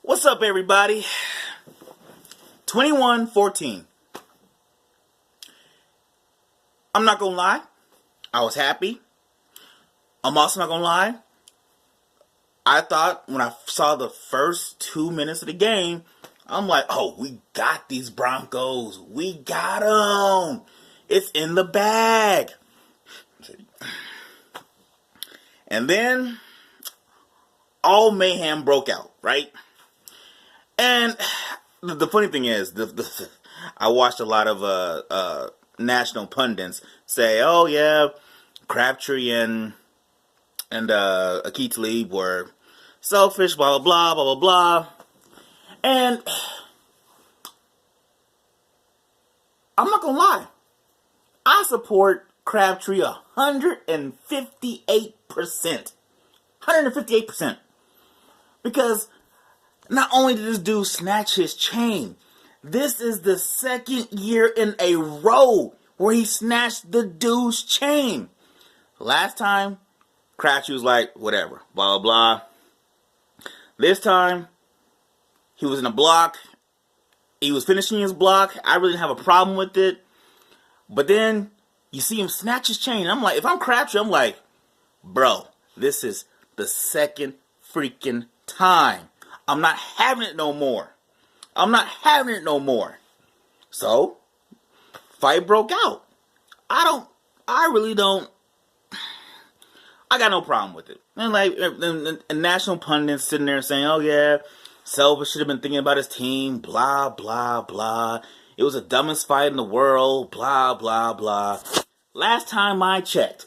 What's up, everybody? 21-14. I'm not gonna lie, I was happy. I'm also not gonna lie, I thought when I saw the first 2 minutes of the game, I'm like, oh, we got these Broncos. We got them. It's in the bag. And then all mayhem broke out, right? And the funny thing is, I watched a lot of national pundits say, "Oh yeah, Crabtree and Talib were selfish, blah blah blah blah blah blah." And I'm not gonna lie, I support Crabtree 158%, 158%, because not only did this dude snatch his chain, this is the second year in a row where he snatched the dude's chain. Last time, Crabtree was like, whatever, blah, blah, blah. This time, he was in a block. He was finishing his block. I really didn't have a problem with it. But then, you see him snatch his chain. I'm like, if I'm Crabtree, I'm like, bro, this is the second freaking time. I'm not having it no more. I'm not having it no more. So, fight broke out. I got no problem with it. And like, and national pundits sitting there saying, oh yeah, Selva should have been thinking about his team, blah, blah, blah. It was the dumbest fight in the world, blah, blah, blah. Last time I checked,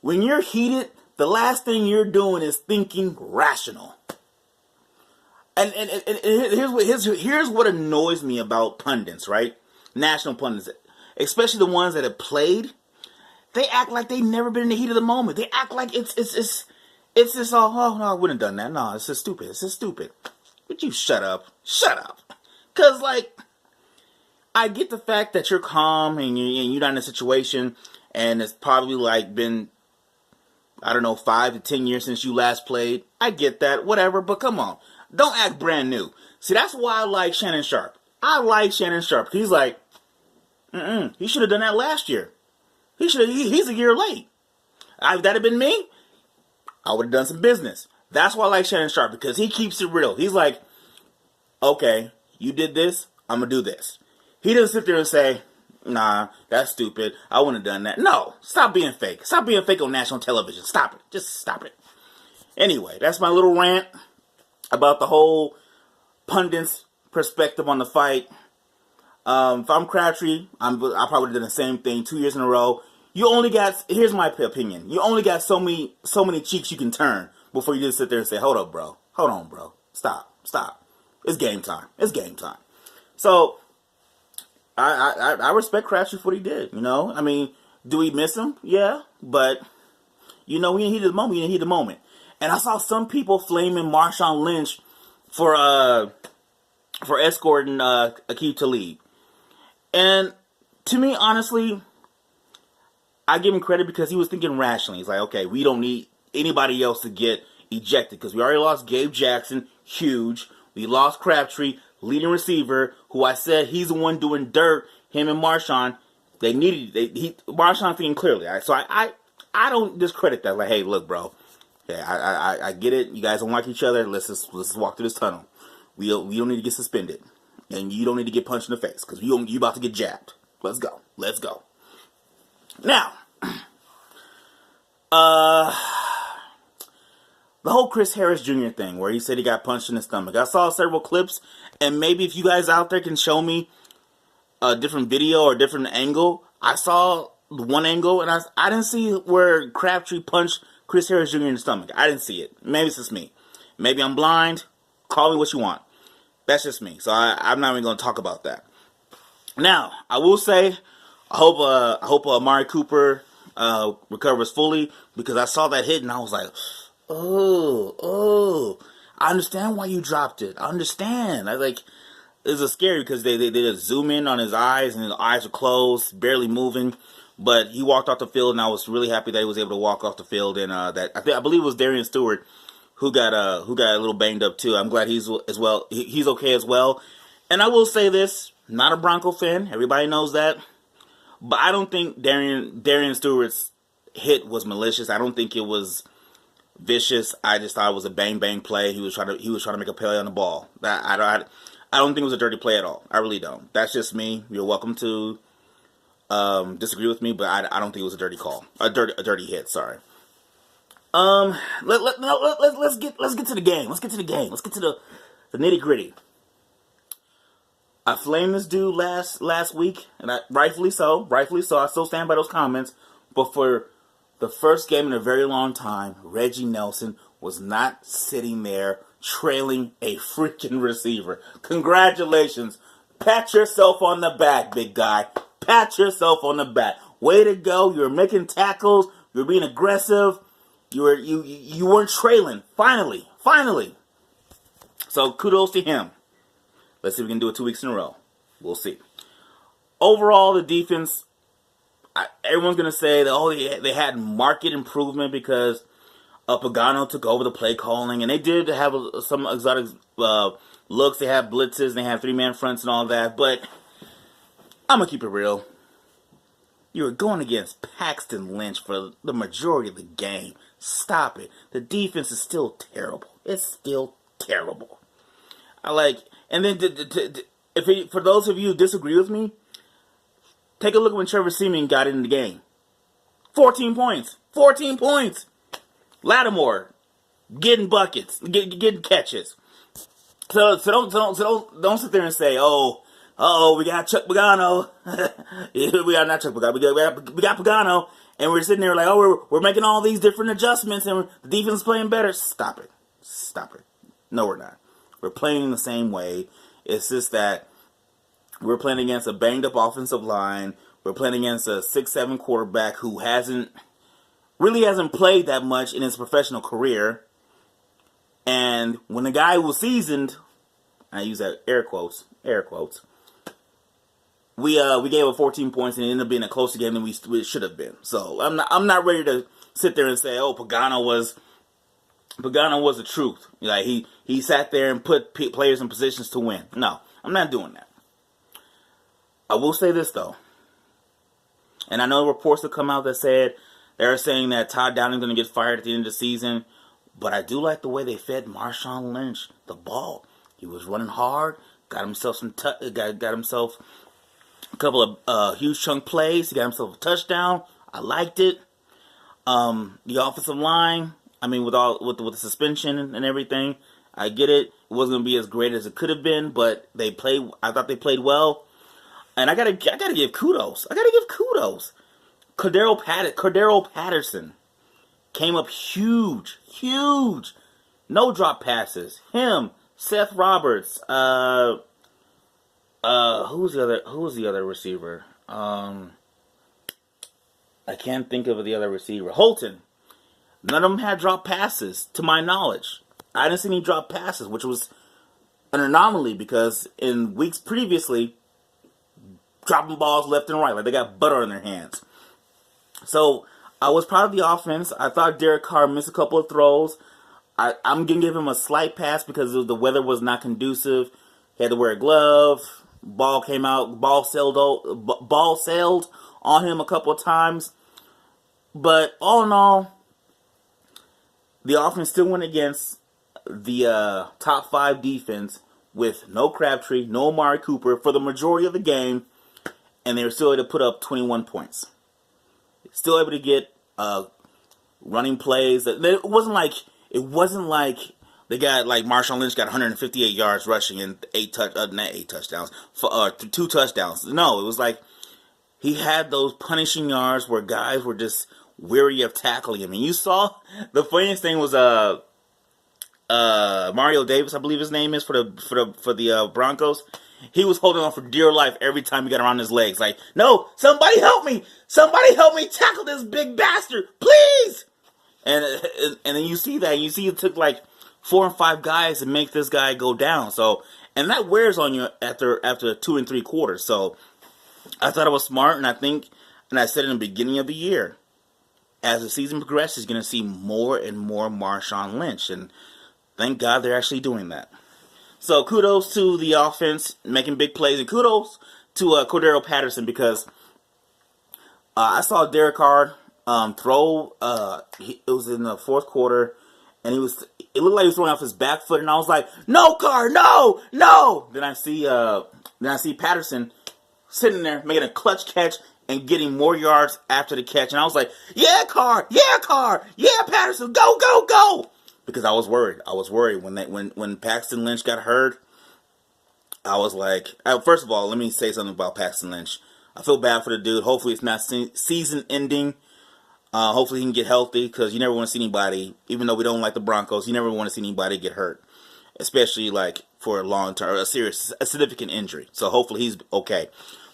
when you're heated, the last thing you're doing is thinking rational. And here's what annoys me about pundits, right? National pundits, especially the ones that have played. They act like they've never been in the heat of the moment. They act like it's just oh no, I wouldn't have done that. No, it's just stupid. It's just stupid. Would you shut up? Shut up. Cause like, I get the fact that you're calm and you're not in a situation, and it's probably like been, I don't know, 5 to 10 years since you last played. I get that, whatever. But come on. Don't act brand new. See, that's why I like Shannon Sharpe. I like Shannon Sharpe. He's like, he should have done that last year. He's a year late. If that had been me, I would have done some business. That's why I like Shannon Sharpe, because he keeps it real. He's like, okay, you did this, I'm going to do this. He doesn't sit there and say, nah, that's stupid, I wouldn't have done that. No, stop being fake. Stop being fake on national television. Stop it. Just stop it. Anyway, that's my little rant about the whole pundits' perspective on the fight. If I'm Crabtree, I probably did the same thing 2 years in a row. You only got, here's my opinion, you only got so many cheeks you can turn before you just sit there and say, hold up, bro. Hold on, bro. Stop. It's game time. It's game time. So, I respect Crabtree for what he did, you know? I mean, do we miss him? Yeah, but, you know, we didn't heat the moment. You didn't heat the moment. And I saw some people flaming Marshawn Lynch for escorting Talib. And to me, honestly, I give him credit because he was thinking rationally. He's like, okay, we don't need anybody else to get ejected because we already lost Gabe Jackson, huge. We lost Crabtree, leading receiver, who I said he's the one doing dirt. Him and Marshawn, Marshawn thinking clearly. So I don't discredit that. Like, hey, look, bro. Yeah, I get it. You guys don't like each other. Let's just walk through this tunnel. We don't need to get suspended, and you don't need to get punched in the face because you about to get jabbed. Let's go. Now, the whole Chris Harris Jr. thing where he said he got punched in the stomach. I saw several clips, and maybe if you guys out there can show me a different video or a different angle. I saw one angle, and I didn't see where Crabtree punched Chris Harris Jr. in the stomach. I didn't see it. Maybe it's just me. Maybe I'm blind. Call me what you want. That's just me. So I'm not even going to talk about that. Now, I will say, I hope Amari Cooper recovers fully, because I saw that hit and I was like, oh, I understand why you dropped it. I understand. It was scary because they just zoom in on his eyes and his eyes are closed, barely moving. But he walked off the field, and I was really happy that he was able to walk off the field. And I believe it was Darian Stewart who got a little banged up too. I'm glad he's as well. He's okay as well. And I will say this: not a Bronco fan. Everybody knows that. But I don't think Darian Stewart's hit was malicious. I don't think it was vicious. I just thought it was a bang bang play. He was trying to make a play on the ball. I don't think it was a dirty play at all. I really don't. That's just me. You're welcome to disagree with me, but I don't think it was a dirty call. A dirty hit. Sorry. Let's get to the game. Let's get to the nitty gritty. I flamed this dude last week, and rightfully so. I still stand by those comments. But for the first game in a very long time, Reggie Nelson was not sitting there trailing a freaking receiver. Congratulations. Pat yourself on the back, big guy. Pat yourself on the back. Way to go. You're making tackles. You're being aggressive. You weren't trailing. Finally. So kudos to him. Let's see if we can do it 2 weeks in a row. We'll see. Overall, the defense, everyone's going to say that, they had market improvement because Pagano took over the play calling. And they did have some exotic looks. They had blitzes. They had three-man fronts and all that. But I'm going to keep it real. You were going against Paxton Lynch for the majority of the game. Stop it. The defense is still terrible. It's still terrible. And then, for those of you who disagree with me, take a look at when Trevor Siemian got in the game. 14 points. Lattimore getting buckets, getting catches. So don't sit there and say, we got Chuck Pagano. We got not Chuck Pagano. We got Pagano, and we're sitting there like, we're making all these different adjustments, and the defense is playing better. Stop it. No, we're not. We're playing the same way. It's just that we're playing against a banged-up offensive line. We're playing against a 6'7" quarterback who really hasn't played that much in his professional career. And when the guy was seasoned, I use that air quotes, we gave up 14 points and it ended up being a closer game than we should have been. So I'm not ready to sit there and say, Pagano was the truth. Like he sat there and put players in positions to win. No, I'm not doing that. I will say this though, and I know reports have come out that they're saying that Todd Downing's going to get fired at the end of the season, but I do like the way they fed Marshawn Lynch the ball. He was running hard, got himself got himself a couple of huge chunk plays. He got himself a touchdown. I liked it. The offensive line, with the suspension and everything, I get it. It wasn't going to be as great as it could have been, but I thought they played well. And I gotta give kudos. Cordero Patterson came up huge. No drop passes. Him, Seth Roberts, who was the other receiver? I can't think of the other receiver. Holton. None of them had drop passes, to my knowledge. I didn't see any drop passes, which was an anomaly because in weeks previously, dropping balls left and right, like they got butter in their hands. So I was proud of the offense. I thought Derek Carr missed a couple of throws. I'm going to give him a slight pass because the weather was not conducive. He had to wear a glove. Ball came out. Ball sailed on him a couple of times. But all in all, the offense still went against the top 5 defense with no Crabtree, no Amari Cooper for the majority of the game, and they were still able to put up 21 points. Still able to get running plays. It wasn't like they got Marshawn Lynch got 158 yards rushing and 2 touchdowns. No, it was like he had those punishing yards where guys were just weary of tackling him. And you saw the funniest thing was Mario Davis, I believe his name is, for the Broncos. He was holding on for dear life every time he got around his legs. Like, no, somebody help me! Somebody help me tackle this big bastard, please! And then you see that. You see it took 4 and 5 guys to make this guy go down. So, and that wears on you after 2 and 3 quarters. So, I thought it was smart, and I said in the beginning of the year, as the season progresses, you're going to see more and more Marshawn Lynch. And Thank God they're actually doing that. So kudos to the offense making big plays, and kudos to Cordero Patterson, because I saw Derek Carr throw. It was in the fourth quarter, and it looked like he was throwing off his back foot, and I was like, "No, Carr, no, no!" Then I see Patterson sitting there making a clutch catch and getting more yards after the catch, and I was like, "Yeah, Carr, yeah, Patterson, go, go, go!" Because I was worried. I was worried when Paxton Lynch got hurt. I was like, first of all, let me say something about Paxton Lynch. I feel bad for the dude. Hopefully it's not season ending. Hopefully he can get healthy, because you never want to see anybody, even though we don't like the Broncos, you never want to see anybody get hurt, especially like for a long term, a significant injury. So hopefully he's okay.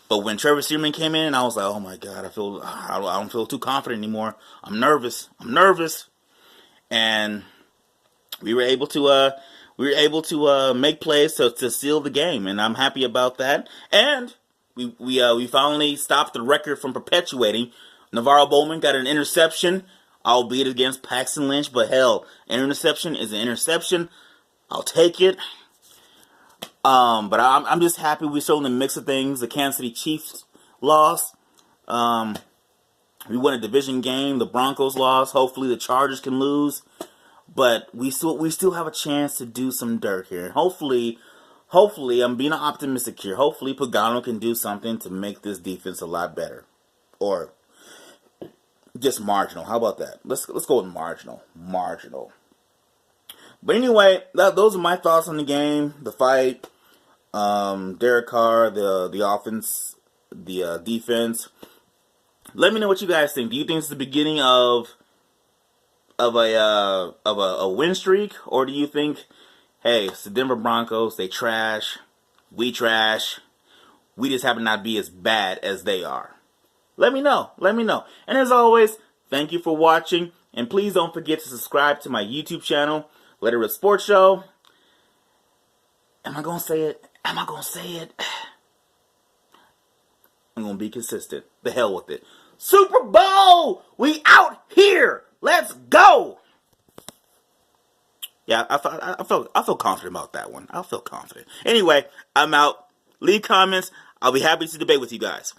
But when Trevor Seaman came in, I was like, oh my God, I don't feel too confident anymore. I'm nervous. And we were able to make plays to seal the game, and I'm happy about that. And we finally stopped the record from perpetuating. Navarro Bowman got an interception, albeit against Paxton Lynch, but hell, an interception is an interception. I'll take it. But I'm just happy we're still in the mix of things. The Kansas City Chiefs lost. We won a division game. The Broncos lost. Hopefully the Chargers can lose. But we still have a chance to do some dirt here. Hopefully, I'm being optimistic here. Hopefully Pagano can do something to make this defense a lot better. Or just marginal. How about that? Let's go with marginal. But anyway, those are my thoughts on the game, the fight, Derek Carr, the offense, the defense. Let me know what you guys think. Do you think it's the beginning of a win streak, or do you think, hey, it's the Denver Broncos, they trash, we just happen not to be as bad as they are? Let me know. And as always, thank you for watching, and please don't forget to subscribe to my YouTube channel, Let It Rip Sports Show. Am I gonna say it? I'm gonna be consistent. The hell with it. Super Bowl! We out here! Let's go! Yeah, I feel confident about that one. I feel confident. Anyway, I'm out. Leave comments. I'll be happy to debate with you guys.